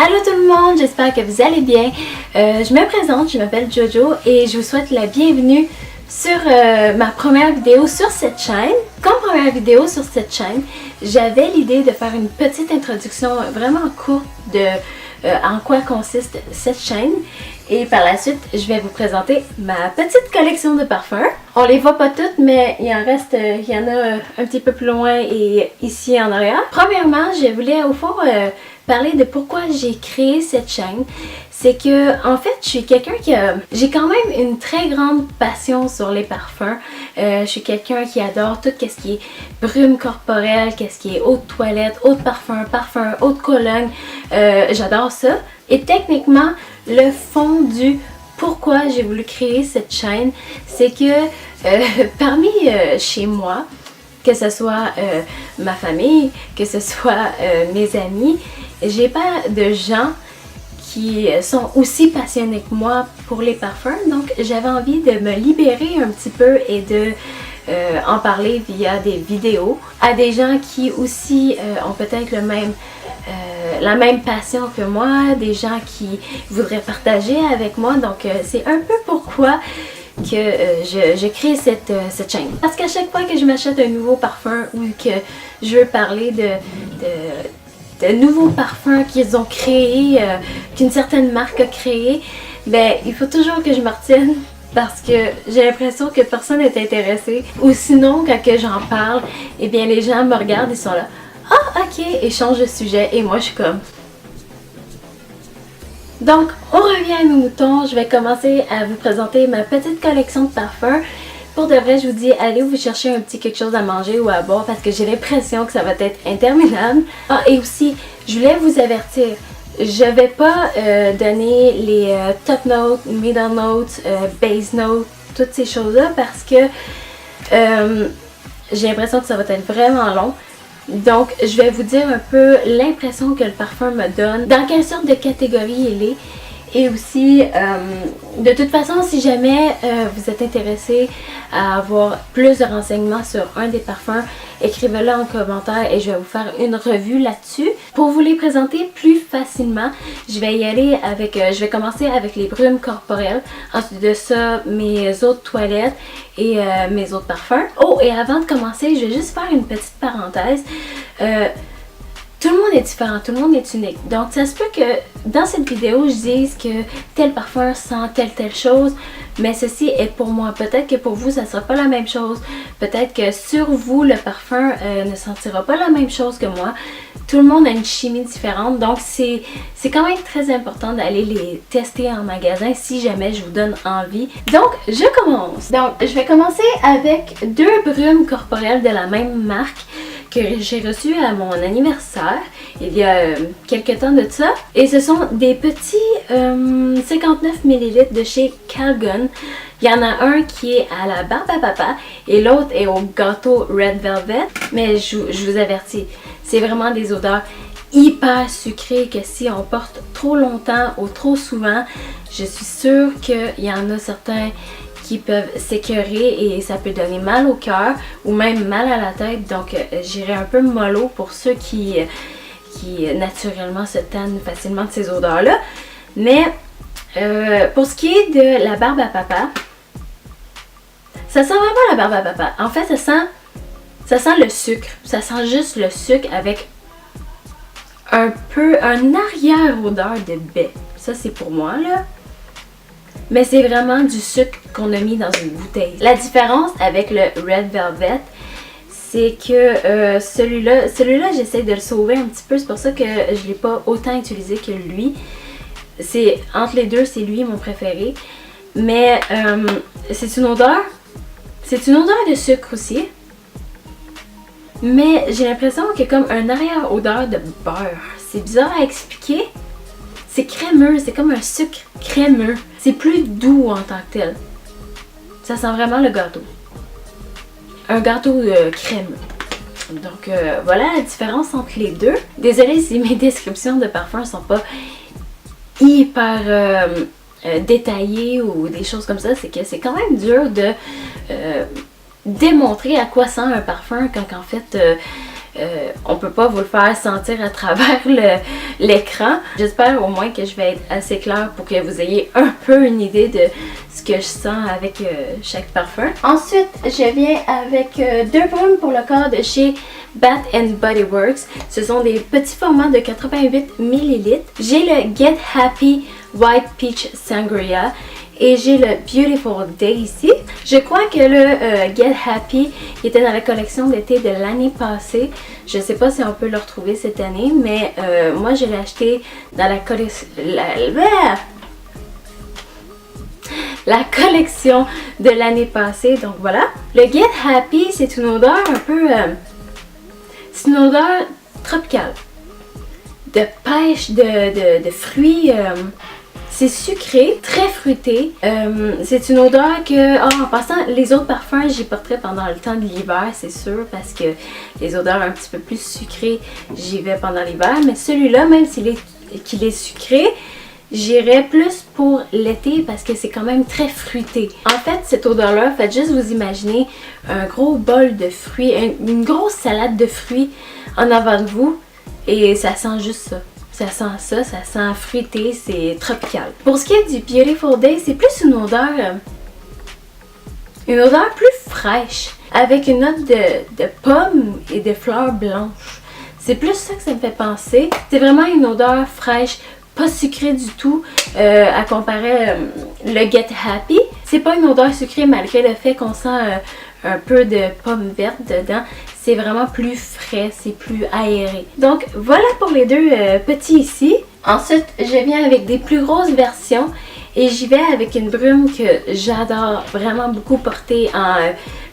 Allô tout le monde, j'espère que vous allez bien. Je me présente, je m'appelle Jojo et je vous souhaite la bienvenue sur ma première vidéo sur cette chaîne. Comme première vidéo sur cette chaîne, j'avais l'idée de faire une petite introduction vraiment courte de en quoi consiste cette chaîne. Et par la suite, je vais vous présenter ma petite collection de parfums. On les voit pas toutes, mais il en reste, il y en a un petit peu plus loin et ici en arrière. Premièrement, je voulais au fond parler de pourquoi j'ai créé cette chaîne. C'est que, en fait, je suis quelqu'un qui a... J'ai quand même une très grande passion sur les parfums. Je suis quelqu'un qui adore tout ce qui est brume corporelle, qu'est-ce qui est eau de toilette, eau de parfum, eau de cologne. J'adore ça. Et techniquement, le fond du pourquoi j'ai voulu créer cette chaîne, c'est que parmi chez moi, que ce soit ma famille, que ce soit mes amis, j'ai pas de gens qui sont aussi passionnés que moi pour les parfums. Donc j'avais envie de me libérer un petit peu et de en parler via des vidéos à des gens qui aussi ont peut-être la même passion que moi, des gens qui voudraient partager avec moi. Donc c'est un peu pourquoi que je crée cette chaîne. Parce qu'à chaque fois que je m'achète un nouveau parfum ou que je veux parler de nouveaux parfums qu'ils ont créés, qu'une certaine marque a créé, ben il faut toujours que je me retienne parce que j'ai l'impression que personne n'est intéressé. Ou sinon, quand que j'en parle, eh bien les gens me regardent, ils sont là « Ah, ok » et changent de sujet et moi je suis comme... Donc, on revient à nos moutons. Je vais commencer à vous présenter ma petite collection de parfums. Pour de vrai, je vous dis, allez vous chercher un petit quelque chose à manger ou à boire parce que j'ai l'impression que ça va être interminable. Ah, et aussi, je voulais vous avertir, je vais pas donner les top notes, middle notes, base notes, toutes ces choses-là parce que j'ai l'impression que ça va être vraiment long. Donc, je vais vous dire un peu l'impression que le parfum me donne, dans quelle sorte de catégorie il est. Et aussi, de toute façon, si jamais vous êtes intéressé à avoir plus de renseignements sur un des parfums, écrivez-le en commentaire et je vais vous faire une revue là-dessus. Pour vous les présenter plus facilement, je vais y aller avec, je vais commencer avec les brumes corporelles. Ensuite de ça, mes eaux de toilette et mes autres parfums. Oh, et avant de commencer, je vais juste faire une petite parenthèse. Tout le monde est différent, tout le monde est unique. Donc ça se peut que dans cette vidéo je dise que tel parfum sent telle chose, mais ceci est pour moi. Peut-être que pour vous ça ne sera pas la même chose. Peut-être que sur vous le parfum ne sentira pas la même chose que moi. Tout le monde a une chimie différente, donc c'est quand même très important d'aller les tester en magasin si jamais je vous donne envie. Donc je commence. Donc je vais commencer avec deux brumes corporelles de la même marque que j'ai reçu à mon anniversaire il y a quelques temps de ça. Et ce sont des petits 59 ml de chez Calgon. Il y en a un qui est à la barbe à papa et l'autre est au gâteau Red Velvet. Mais je vous avertis, c'est vraiment des odeurs hyper sucrées que si on porte trop longtemps ou trop souvent, je suis sûre qu'il y en a certains qui peuvent s'écœurer et ça peut donner mal au cœur ou même mal à la tête. Donc j'irai un peu mollo pour ceux qui naturellement se tannent facilement de ces odeurs-là. Mais pour ce qui est de la barbe à papa, ça sent vraiment la barbe à papa. En fait, ça sent le sucre. Ça sent juste le sucre avec un arrière-odeur de baie. Ça, c'est pour moi, là. Mais c'est vraiment du sucre qu'on a mis dans une bouteille. La différence avec le Red Velvet, c'est que celui-là, j'essaie de le sauver un petit peu. C'est pour ça que je ne l'ai pas autant utilisé que lui. Entre les deux, c'est lui mon préféré. Mais c'est une odeur de sucre aussi. Mais j'ai l'impression qu'il y a comme un arrière-odeur de beurre. C'est bizarre à expliquer. C'est crémeux, c'est comme un sucre crémeux. C'est plus doux en tant que tel. Ça sent vraiment le gâteau. Un gâteau crémeux. Donc voilà la différence entre les deux. Désolée si mes descriptions de parfums sont pas hyper détaillées ou des choses comme ça. C'est que c'est quand même dur de démontrer à quoi sent un parfum quand en fait on peut pas vous le faire sentir à travers l'écran. J'espère au moins que je vais être assez claire pour que vous ayez un peu une idée de ce que je sens avec chaque parfum. Ensuite, je viens avec deux brumes pour le corps de chez Bath Body Works. Ce sont des petits formats de 88 ml. J'ai le Get Happy White Peach Sangria et j'ai le Beautiful Day ici. Je crois que le Get Happy était dans la collection d'été de l'année passée. Je sais pas si on peut le retrouver cette année, mais moi je l'ai acheté dans la collection... La collection de l'année passée, donc voilà. Le Get Happy, c'est une odeur un peu... c'est une odeur tropicale. De pêche, de fruits... c'est sucré, très fruité. C'est une odeur que, en passant, les autres parfums, j'y porterai pendant le temps de l'hiver, c'est sûr, parce que les odeurs un petit peu plus sucrées, j'y vais pendant l'hiver. Mais celui-là, même qu'il est sucré, j'irai plus pour l'été parce que c'est quand même très fruité. En fait, cette odeur-là, faites juste vous imaginer un gros bol de fruits, une grosse salade de fruits en avant de vous et ça sent juste ça. Ça sent fruité, c'est tropical. Pour ce qui est du Beautiful Day, c'est plus une odeur plus fraîche, avec une note de pommes et de fleurs blanches. C'est plus ça que ça me fait penser. C'est vraiment une odeur fraîche, pas sucrée du tout, à comparer le Get Happy. C'est pas une odeur sucrée malgré le fait qu'on sent un peu de pommes vertes dedans. C'est vraiment plus frais, c'est plus aéré. Donc voilà pour les deux petits ici. Ensuite, je viens avec des plus grosses versions et j'y vais avec une brume que j'adore vraiment beaucoup porter en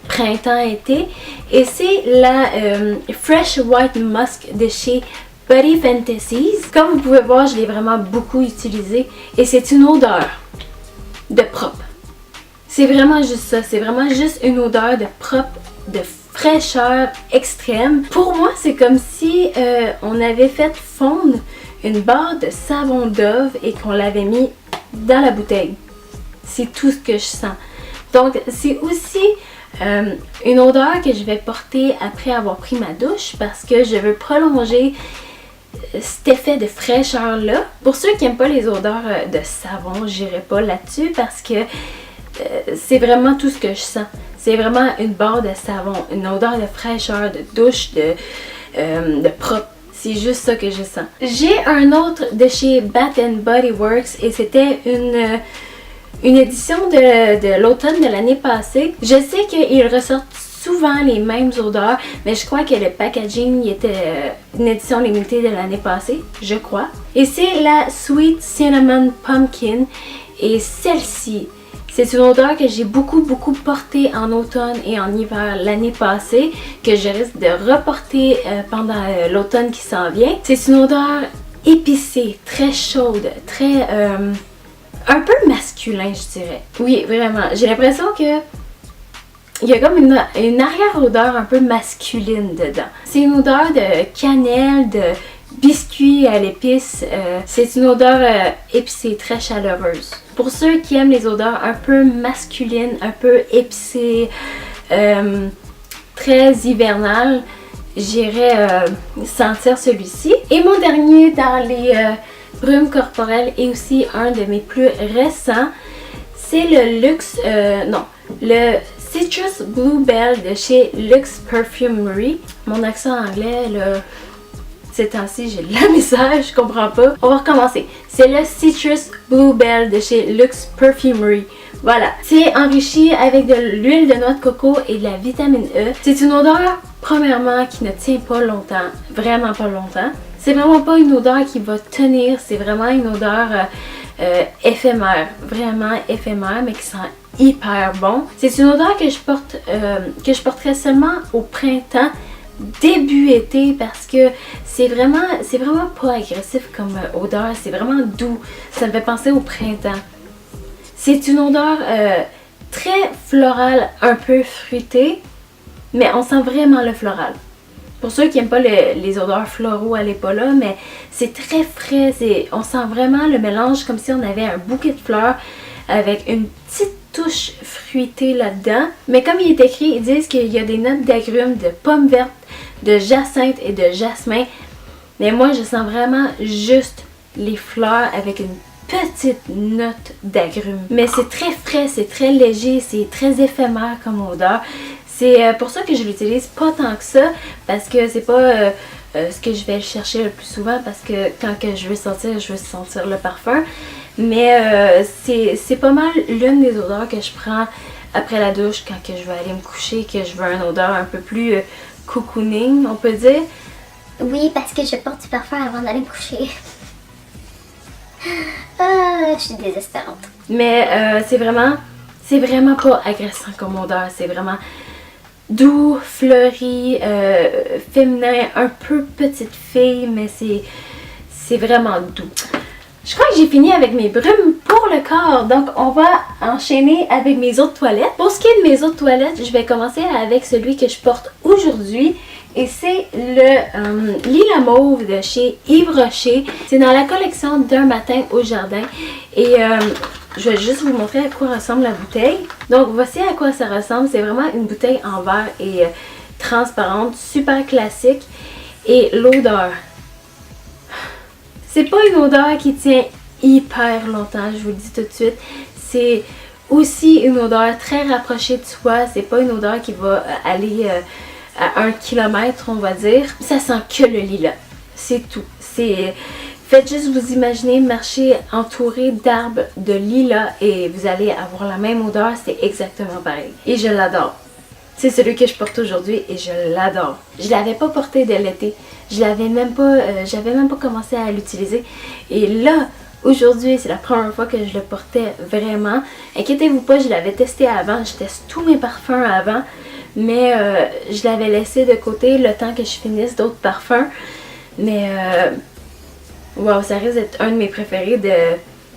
printemps-été. Et c'est la Fresh White Musk de chez Body Fantasies. Comme vous pouvez voir, je l'ai vraiment beaucoup utilisée et c'est une odeur de propre. C'est vraiment juste ça, c'est vraiment juste une odeur de propre, de fraîcheur extrême. Pour moi, c'est comme si on avait fait fondre une barre de savon Dove et qu'on l'avait mis dans la bouteille. C'est tout ce que je sens. Donc, c'est aussi une odeur que je vais porter après avoir pris ma douche parce que je veux prolonger cet effet de fraîcheur là. Pour ceux qui n'aiment pas les odeurs de savon, j'irai pas là-dessus parce que c'est vraiment tout ce que je sens. C'est vraiment une barre de savon, une odeur de fraîcheur, de douche, de propre. C'est juste ça que je sens. J'ai un autre de chez Bath Body Works et c'était une édition de l'automne de l'année passée. Je sais qu'ils ressortent souvent les mêmes odeurs, mais je crois que le packaging était une édition limitée de l'année passée, je crois. Et c'est la Sweet Cinnamon Pumpkin et celle-ci, c'est une odeur que j'ai beaucoup portée en automne et en hiver l'année passée, que je risque de reporter pendant l'automne qui s'en vient. C'est une odeur épicée, très chaude, très... un peu masculin, je dirais. Oui, vraiment. J'ai l'impression que il y a comme une arrière-odeur un peu masculine dedans. C'est une odeur de cannelle, de biscuit à l'épice. C'est une odeur épicée, très chaleureuse. Pour ceux qui aiment les odeurs un peu masculines, un peu épicées, très hivernales, j'irai sentir celui-ci. Et mon dernier dans les brumes corporelles est aussi un de mes plus récents. C'est le Citrus Bluebell de chez Luxe Perfumery. Mon accent anglais, là, ces temps-ci, j'ai de la misère, je comprends pas. On va recommencer. C'est le Citrus Bluebell de chez Luxe Perfumery. Voilà. C'est enrichi avec de l'huile de noix de coco et de la vitamine E. C'est une odeur, premièrement, qui ne tient pas longtemps. Vraiment pas longtemps. C'est vraiment pas une odeur qui va tenir. C'est vraiment une odeur éphémère. Vraiment éphémère, mais qui sent hyper bon. C'est une odeur que je porterai seulement au printemps, début été, parce que c'est vraiment pas agressif comme odeur, c'est vraiment doux. Ça me fait penser au printemps. C'est une odeur très florale, un peu fruitée, mais on sent vraiment le floral. Pour ceux qui n'aiment pas les odeurs floraux, elle n'est pas là, mais c'est très frais. On sent vraiment le mélange comme si on avait un bouquet de fleurs avec une petite touche fruitée là-dedans. Mais comme il est écrit, ils disent qu'il y a des notes d'agrumes, de pommes vertes, de jacinthe et de jasmin. Mais moi, je sens vraiment juste les fleurs avec une petite note d'agrumes. Mais c'est très frais, c'est très léger, c'est très éphémère comme odeur. C'est pour ça que je l'utilise pas tant que ça, parce que c'est pas ce que je vais chercher le plus souvent, parce que quand que je veux sentir le parfum. Mais c'est pas mal l'une des odeurs que je prends après la douche, quand que je veux aller me coucher, que je veux une odeur un peu plus cocooning, on peut dire. Oui, parce que je porte du parfum avant d'aller me coucher. Je suis désespérante. Mais c'est vraiment pas agressant comme odeur. C'est vraiment doux, fleuri, féminin, un peu petite fille, mais c'est vraiment doux. Je crois que j'ai fini avec mes brumes pour le corps, donc on va enchaîner avec mes autres toilettes. Pour ce qui est de mes autres toilettes, je vais commencer avec celui que je porte aujourd'hui. Et c'est le Lilas Mauve de chez Yves Rocher. C'est dans la collection d'Un matin au jardin. Et je vais juste vous montrer à quoi ressemble la bouteille. Donc voici à quoi ça ressemble. C'est vraiment une bouteille en verre et transparente, super classique. Et l'odeur. C'est pas une odeur qui tient hyper longtemps, je vous le dis tout de suite. C'est aussi une odeur très rapprochée de soi. C'est pas une odeur qui va aller à 1 kilomètre, on va dire. Ça sent que le lilas. C'est tout. Faites juste vous imaginer marcher entouré d'arbres de lilas et vous allez avoir la même odeur. C'est exactement pareil. Et je l'adore. C'est celui que je porte aujourd'hui et je l'adore. Je l'avais pas porté de l'été. J'avais même pas commencé à l'utiliser. Et là, aujourd'hui, c'est la première fois que je le portais vraiment. Inquiétez-vous pas, je l'avais testé avant. Je teste tous mes parfums avant. Mais je l'avais laissé de côté le temps que je finisse d'autres parfums. Mais wow, ça risque d'être un de mes préférés de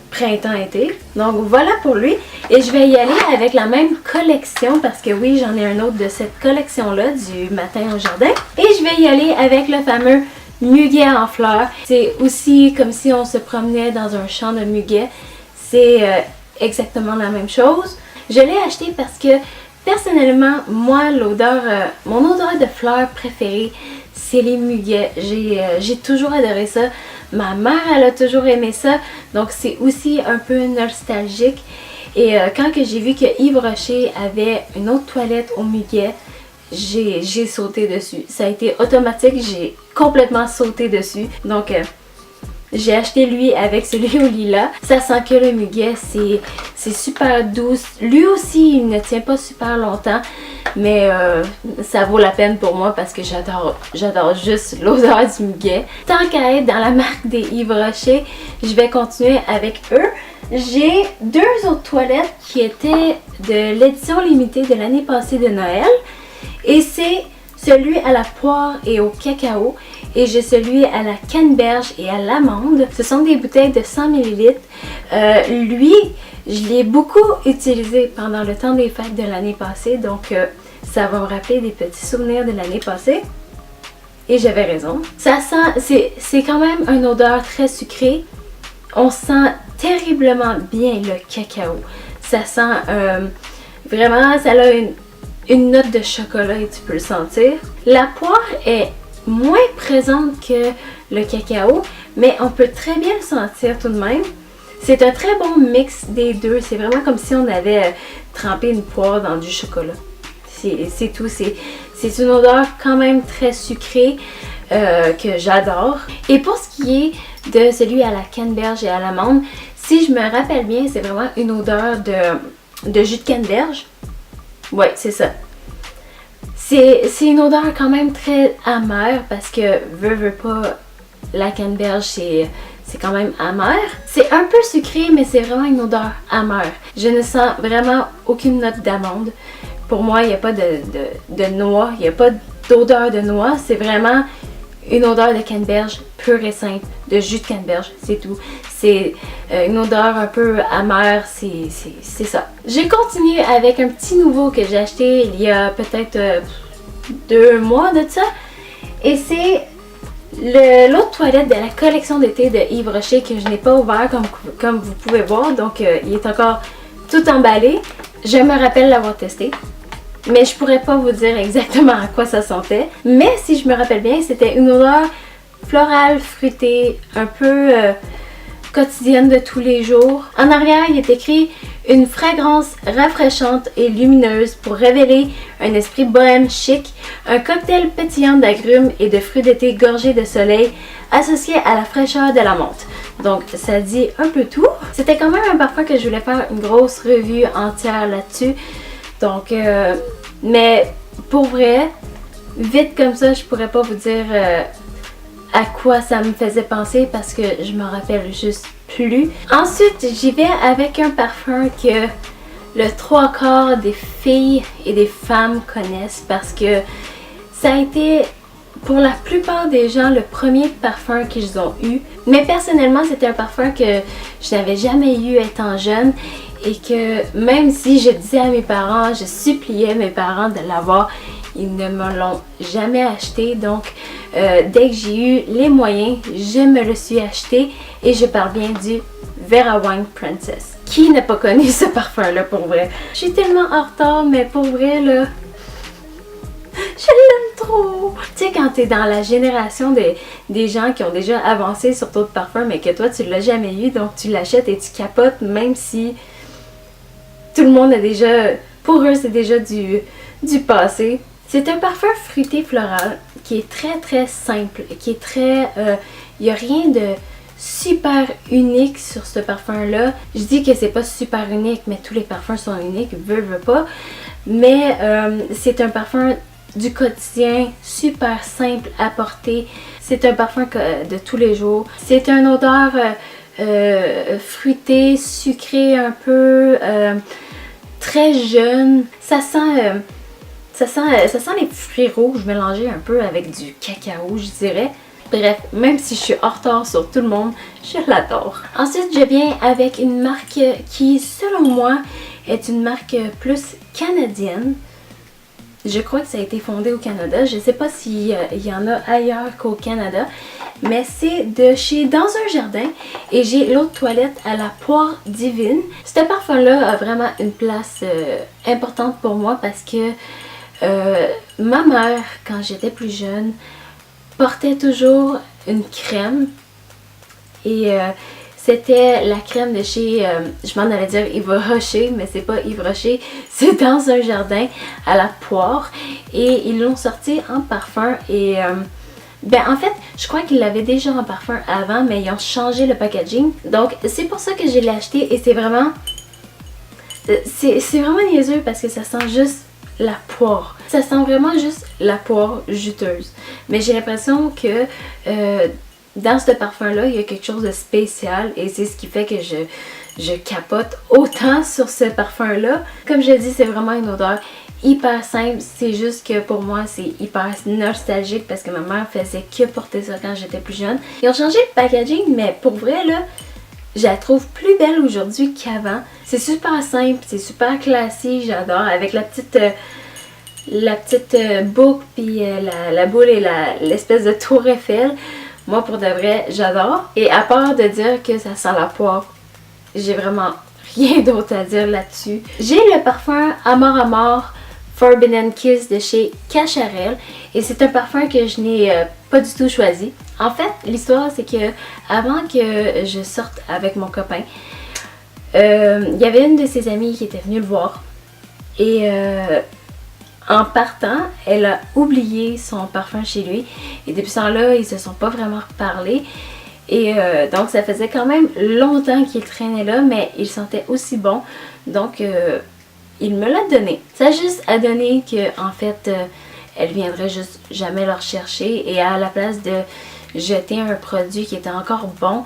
printemps-été. Donc voilà pour lui. Et je vais y aller avec la même collection parce que oui, j'en ai un autre de cette collection-là, du matin au jardin. Et je vais y aller avec le fameux muguet en fleurs. C'est aussi comme si on se promenait dans un champ de muguet. C'est exactement la même chose. Je l'ai acheté parce que personnellement, moi, mon odeur de fleurs préférée, c'est les muguets. J'ai toujours adoré ça. Ma mère, elle a toujours aimé ça. Donc, c'est aussi un peu nostalgique. Et quand que j'ai vu que Yves Rocher avait une autre toilette au muguet, j'ai sauté dessus. Ça a été automatique. J'ai complètement sauté dessus. Donc, j'ai acheté lui avec celui au lilas. Ça sent que le muguet, c'est super doux. Lui aussi, il ne tient pas super longtemps. Mais ça vaut la peine pour moi parce que j'adore juste l'odeur du muguet. Tant qu'à être dans la marque des Yves Rocher, je vais continuer avec eux. J'ai deux autres toilettes qui étaient de l'édition limitée de l'année passée de Noël. Et c'est celui à la poire et au cacao. Et j'ai celui à la canneberge et à l'amande. Ce sont des bouteilles de 100 ml. Lui, je l'ai beaucoup utilisé pendant le temps des fêtes de l'année passée. Donc, ça va me rappeler des petits souvenirs de l'année passée. Et j'avais raison. Ça sent, c'est quand même une odeur très sucrée. On sent terriblement bien le cacao. Ça sent vraiment, ça a une note de chocolat et tu peux le sentir. La poire est moins présente que le cacao, mais on peut très bien le sentir tout de même. C'est un très bon mix des deux. C'est vraiment comme si on avait trempé une poire dans du chocolat. C'est tout. C'est une odeur quand même très sucrée que j'adore. Et pour ce qui est de celui à la canneberge et à l'amande, si je me rappelle bien, c'est vraiment une odeur de jus de canneberge. Ouais, c'est ça. C'est une odeur quand même très amère parce que veux pas, la canneberge c'est quand même amer. C'est un peu sucré mais c'est vraiment une odeur amère. Je ne sens vraiment aucune note d'amande. Pour moi, il n'y a pas de noix, il n'y a pas d'odeur de noix. C'est vraiment une odeur de canneberge pure et simple, de jus de canneberge, c'est tout. C'est une odeur un peu amère, c'est ça. J'ai continué avec un petit nouveau que j'ai acheté il y a peut-être 2 mois de ça. Et c'est l'autre toilette de la collection d'été de Yves Rocher que je n'ai pas ouvert comme vous pouvez voir. Donc il est encore tout emballé. Je me rappelle l'avoir testé. mais je pourrais pas vous dire exactement à quoi ça sentait. Mais si je me rappelle bien, c'était une odeur florale, fruitée, un peu quotidienne de tous les jours. En arrière, il est écrit « Une fragrance rafraîchante et lumineuse pour révéler un esprit bohème chic, un cocktail pétillant d'agrumes et de fruits d'été gorgés de soleil associé à la fraîcheur de la menthe. » Donc, ça dit un peu tout. C'était quand même un parfum que je voulais faire une grosse revue entière là-dessus. Donc, mais pour vrai, vite comme ça, je pourrais pas vous dire à quoi ça me faisait penser parce que je m'en rappelle juste plus. Ensuite, j'y vais avec un parfum que le 3/4 des filles et des femmes connaissent parce que ça a été pour la plupart des gens le premier parfum qu'ils ont eu. Mais personnellement, c'était un parfum que je n'avais jamais eu étant jeune et que même si je disais à mes parents, je suppliais mes parents de l'avoir, ils ne me l'ont jamais acheté. Donc, dès que j'ai eu les moyens, je me le suis acheté et je parle bien du Vera Wang Princess. Qui n'a pas connu ce parfum-là pour vrai? Je suis tellement en retard, mais pour vrai, là, je l'aime trop! Tu sais, quand t'es dans la génération des gens qui ont déjà avancé sur d'autres parfums, mais que toi, tu l'as jamais eu, donc tu l'achètes et tu capotes, même si tout le monde a déjà... Pour eux, c'est déjà du passé. C'est un parfum fruité floral qui est très très simple, qui est très... Il n'y a rien de super unique sur ce parfum-là. Je dis que c'est pas super unique, mais tous les parfums sont uniques, veux pas. Mais c'est un parfum du quotidien, super simple à porter. C'est un parfum de tous les jours. C'est une odeur fruitée, sucrée un peu, très jeune. Ça sent les fruits rouges mélangés un peu avec du cacao, je dirais. Bref, même si je suis en retard sur tout le monde, je l'adore. Ensuite, je viens avec une marque qui, selon moi, est une marque plus canadienne. Je crois que ça a été fondé au Canada. Je ne sais pas s'il y en a ailleurs qu'au Canada. Mais c'est de chez Dans un Jardin. Et j'ai l'eau de toilette à la poire divine. Ce parfum-là a vraiment une place importante pour moi parce que ma mère, quand j'étais plus jeune, portait toujours une crème. Et c'était la crème de chez, je m'en allais dire Yves Rocher, mais c'est pas Yves Rocher, c'est Dans un Jardin à la poire. Et ils l'ont sorti en parfum et ben en fait, je crois qu'ils l'avaient déjà en parfum avant, mais ils ont changé le packaging. Donc c'est pour ça que je l'ai acheté et c'est vraiment niaiseux parce que ça sent juste la poire. Ça sent vraiment juste la poire juteuse. Mais j'ai l'impression que dans ce parfum-là, il y a quelque chose de spécial et c'est ce qui fait que je capote autant sur ce parfum-là. Comme je dis, c'est vraiment une odeur hyper simple. C'est juste que pour moi, c'est hyper nostalgique parce que ma mère faisait que porter ça quand j'étais plus jeune. Ils ont changé le packaging, mais pour vrai, là, je la trouve plus belle aujourd'hui qu'avant. C'est super simple, c'est super classique, j'adore. Avec la petite boucle, puis la boule et l'espèce de tour Eiffel. Moi, pour de vrai, j'adore. Et à part de dire que ça sent la poire, j'ai vraiment rien d'autre à dire là-dessus. J'ai le parfum Amor Amor Forbidden Kiss de chez Cacharel. Et c'est un parfum que je n'ai pas du tout choisi. En fait, l'histoire, c'est que avant que je sorte avec mon copain, il y avait une de ses amies qui était venue le voir. Et en partant, elle a oublié son parfum chez lui. Et depuis ce temps-là, ils se sont pas vraiment reparlé. Et donc, ça faisait quand même longtemps qu'il traînait là, mais il sentait aussi bon. Donc, il me l'a donné. Ça a juste à donner que, en fait, elle viendrait juste jamais le rechercher. Et à la place de jeter un produit qui était encore bon,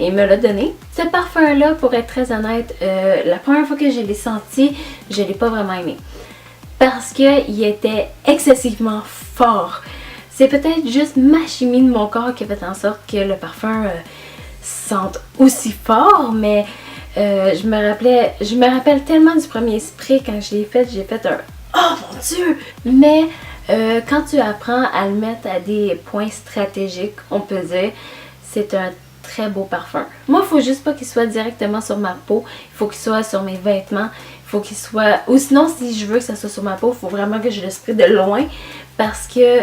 il me l'a donné. Ce parfum-là, pour être très honnête, la première fois que je l'ai senti, je l'ai pas vraiment aimé. Parce qu'il était excessivement fort. C'est peut-être juste ma chimie de mon corps qui a fait en sorte que le parfum sente aussi fort, mais je me rappelle tellement du premier spray quand je l'ai fait, j'ai fait un « Oh mon Dieu! » Mais quand tu apprends à le mettre à des points stratégiques, on peut dire, c'est un très beau parfum. Moi, il faut juste pas qu'il soit directement sur ma peau, il faut qu'il soit sur mes vêtements, il faut qu'il soit... Ou sinon, si je veux que ça soit sur ma peau, il faut vraiment que je le spray de loin parce que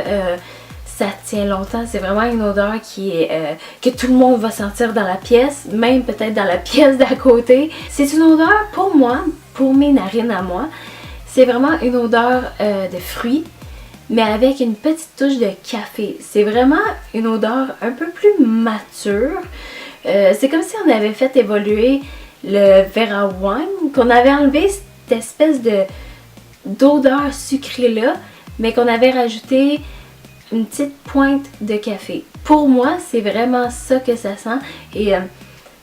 ça tient longtemps. C'est vraiment une odeur qui est que tout le monde va sentir dans la pièce, même peut-être dans la pièce d'à côté. C'est une odeur, pour moi, pour mes narines à moi, c'est vraiment une odeur de fruits, mais avec une petite touche de café. C'est vraiment une odeur un peu plus mature. C'est comme si on avait fait évoluer le Vera Wine, qu'on avait enlevé cette espèce d'odeur sucrée là, mais qu'on avait rajouté une petite pointe de café. Pour moi, c'est vraiment ça que ça sent et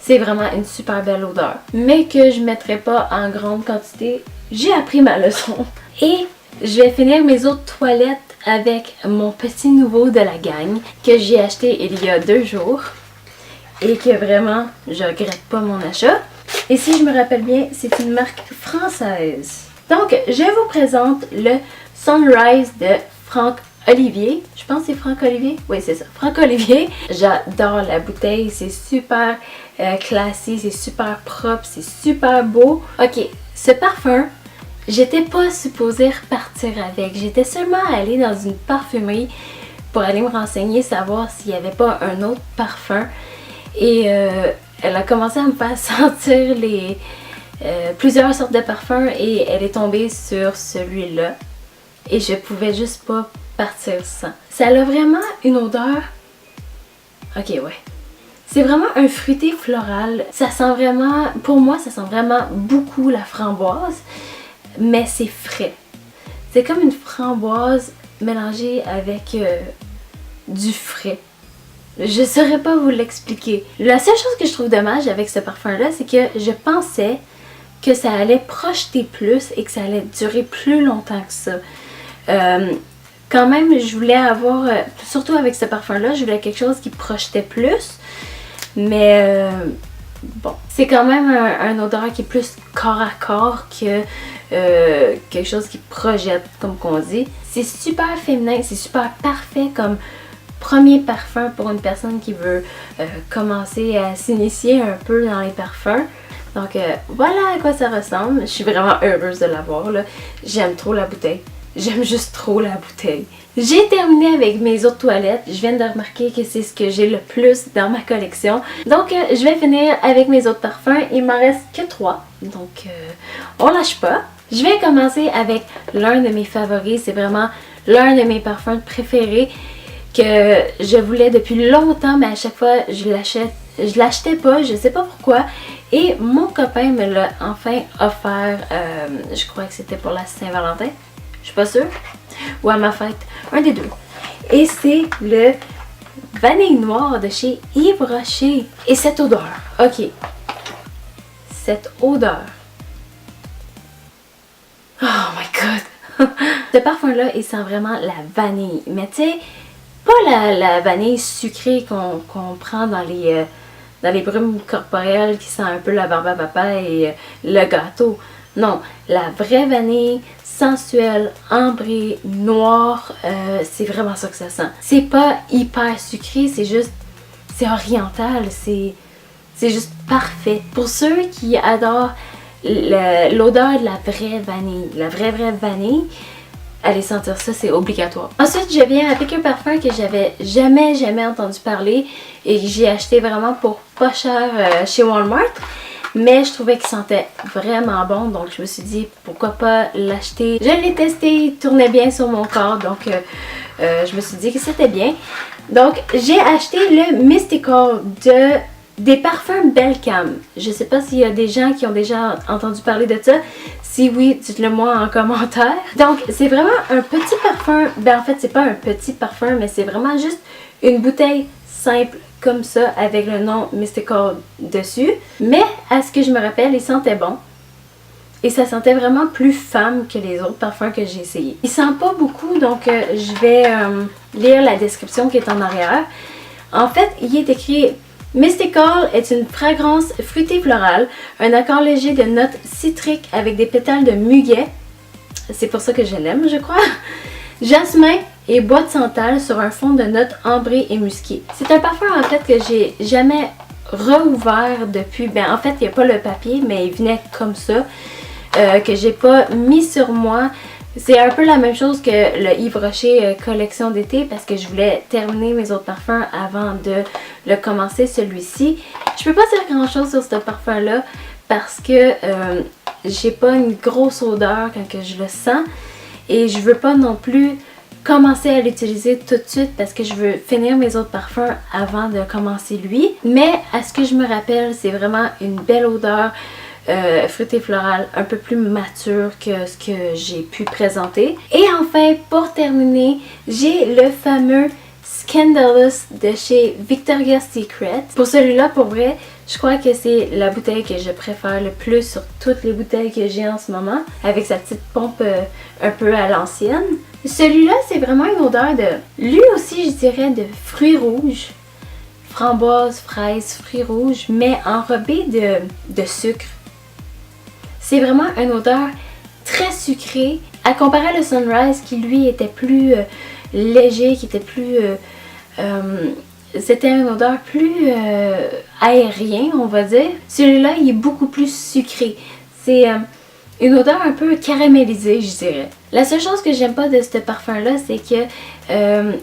c'est vraiment une super belle odeur. Mais que je ne mettrai pas en grande quantité, j'ai appris ma leçon. Et je vais finir mes autres toilettes avec mon petit nouveau de la gang que j'ai acheté il y a 2 jours et que vraiment je regrette pas mon achat. Et si je me rappelle bien, c'est une marque française. Donc, je vous présente le Sunrise de Franck Olivier. Je pense que c'est Franck Olivier. Oui, c'est ça. Franck Olivier. J'adore la bouteille. C'est super classique, c'est super propre, c'est super beau. Ok, ce parfum, j'étais pas supposée repartir avec. J'étais seulement allée dans une parfumerie pour aller me renseigner, savoir s'il n'y avait pas un autre parfum. Et elle a commencé à me faire sentir plusieurs sortes de parfums et elle est tombée sur celui-là. Et je pouvais juste pas partir sans. Ça a vraiment une odeur... Ok, ouais. C'est vraiment un fruité floral. Ça sent vraiment... Pour moi, ça sent vraiment beaucoup la framboise. Mais c'est frais. C'est comme une framboise mélangée avec du frais. Je saurais pas vous l'expliquer. La seule chose que je trouve dommage avec ce parfum-là, c'est que je pensais que ça allait projeter plus et que ça allait durer plus longtemps que ça. Quand même, je voulais avoir, surtout avec ce parfum-là, je voulais quelque chose qui projetait plus. Mais bon, c'est quand même un odeur qui est plus corps à corps que quelque chose qui projette, comme qu'on dit. C'est super féminin, c'est super parfait comme premier parfum pour une personne qui veut commencer à s'initier un peu dans les parfums. Donc voilà à quoi ça ressemble. Je suis vraiment heureuse de l'avoir là. J'aime trop la bouteille. J'aime juste trop la bouteille. J'ai terminé avec mes autres toilettes. Je viens de remarquer que c'est ce que j'ai le plus dans ma collection. Donc je vais finir avec mes autres parfums. Il m'en reste que 3. Donc on lâche pas. Je vais commencer avec l'un de mes favoris. C'est vraiment l'un de mes parfums préférés que je voulais depuis longtemps, mais à chaque fois je l'achetais pas, je sais pas pourquoi. Et mon copain me l'a enfin offert, je crois que c'était pour la Saint-Valentin, je suis pas sûre, ou à ma fête, un des deux. Et c'est le Vanille Noire de chez Yves Rocher. Et cette odeur, ok, cette odeur, oh my god. Ce parfum-là, il sent vraiment la vanille, mais tu sais, pas la vanille sucrée qu'on prend dans les brumes corporelles qui sent un peu la barbe à papa et le gâteau. Non, la vraie vanille sensuelle, ambrée, noire, c'est vraiment ça que ça sent. C'est pas hyper sucré, c'est oriental, c'est juste parfait. Pour ceux qui adorent l'odeur de la vraie vanille, la vraie vanille, allez sentir ça, c'est obligatoire. Ensuite, je viens avec un parfum que j'avais jamais entendu parler et que j'ai acheté vraiment pour pas cher chez Walmart. Mais je trouvais qu'il sentait vraiment bon, donc je me suis dit pourquoi pas l'acheter. Je l'ai testé, il tournait bien sur mon corps, donc je me suis dit que c'était bien. Donc j'ai acheté le Mystical des parfums Belcam. Je sais pas s'il y a des gens qui ont déjà entendu parler de ça. Si oui, dites-le moi en commentaire. Donc c'est vraiment un petit parfum. Ben en fait c'est pas un petit parfum, mais c'est vraiment juste une bouteille simple comme ça avec le nom Mystical dessus. Mais à ce que je me rappelle, il sentait bon. Et ça sentait vraiment plus femme que les autres parfums que j'ai essayé. Il sent pas beaucoup, donc je vais lire la description qui est en arrière. En fait, il est écrit Mystical est une fragrance fruitée florale, un accord léger de notes citriques avec des pétales de muguet. C'est pour ça que je l'aime, je crois. Jasmin et bois de santal sur un fond de notes ambrées et musquées. C'est un parfum en fait que j'ai jamais rouvert depuis. Ben en fait, il n'y a pas le papier, mais il venait comme ça. que j'ai pas mis sur moi. C'est un peu la même chose que le Yves Rocher collection d'été parce que je voulais terminer mes autres parfums avant de le commencer celui-ci. Je peux pas dire grand chose sur ce parfum là parce que j'ai pas une grosse odeur quand que je le sens et je veux pas non plus commencer à l'utiliser tout de suite parce que je veux finir mes autres parfums avant de commencer lui. Mais à ce que je me rappelle, c'est vraiment une belle odeur fruité floral, un peu plus mature que ce que j'ai pu présenter. Et enfin, pour terminer, j'ai le fameux Scandalous de chez Victoria's Secret. Pour celui-là, pour vrai, je crois que c'est la bouteille que je préfère le plus sur toutes les bouteilles que j'ai en ce moment, avec sa petite pompe un peu à l'ancienne. Celui-là, c'est vraiment une odeur de, lui aussi, je dirais, de fruits rouges. Framboise, fraise, fruits rouges, mais enrobé de sucre. C'est vraiment une odeur très sucrée. À comparer le Sunrise qui lui était plus léger, qui était plus... c'était une odeur plus aérien, on va dire. Celui-là, il est beaucoup plus sucré. C'est une odeur un peu caramélisée, je dirais. La seule chose que j'aime pas de ce parfum-là, c'est que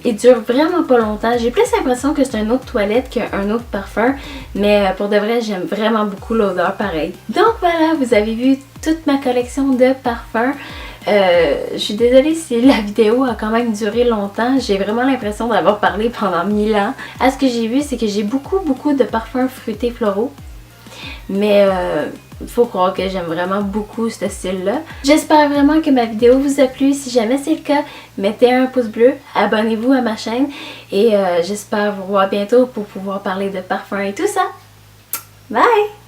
il dure vraiment pas longtemps. J'ai plus l'impression que c'est une autre toilette qu'un autre parfum, mais pour de vrai, j'aime vraiment beaucoup l'odeur pareil. Donc voilà, vous avez vu toute ma collection de parfums. Je suis désolée si la vidéo a quand même duré longtemps. J'ai vraiment l'impression d'avoir parlé pendant 1000 ans. À ce que j'ai vu, c'est que j'ai beaucoup de parfums fruités floraux. Mais faut croire que j'aime vraiment beaucoup ce style-là. J'espère vraiment que ma vidéo vous a plu. Si jamais c'est le cas, mettez un pouce bleu, abonnez-vous à ma chaîne et j'espère vous voir bientôt pour pouvoir parler de parfums et tout ça. Bye!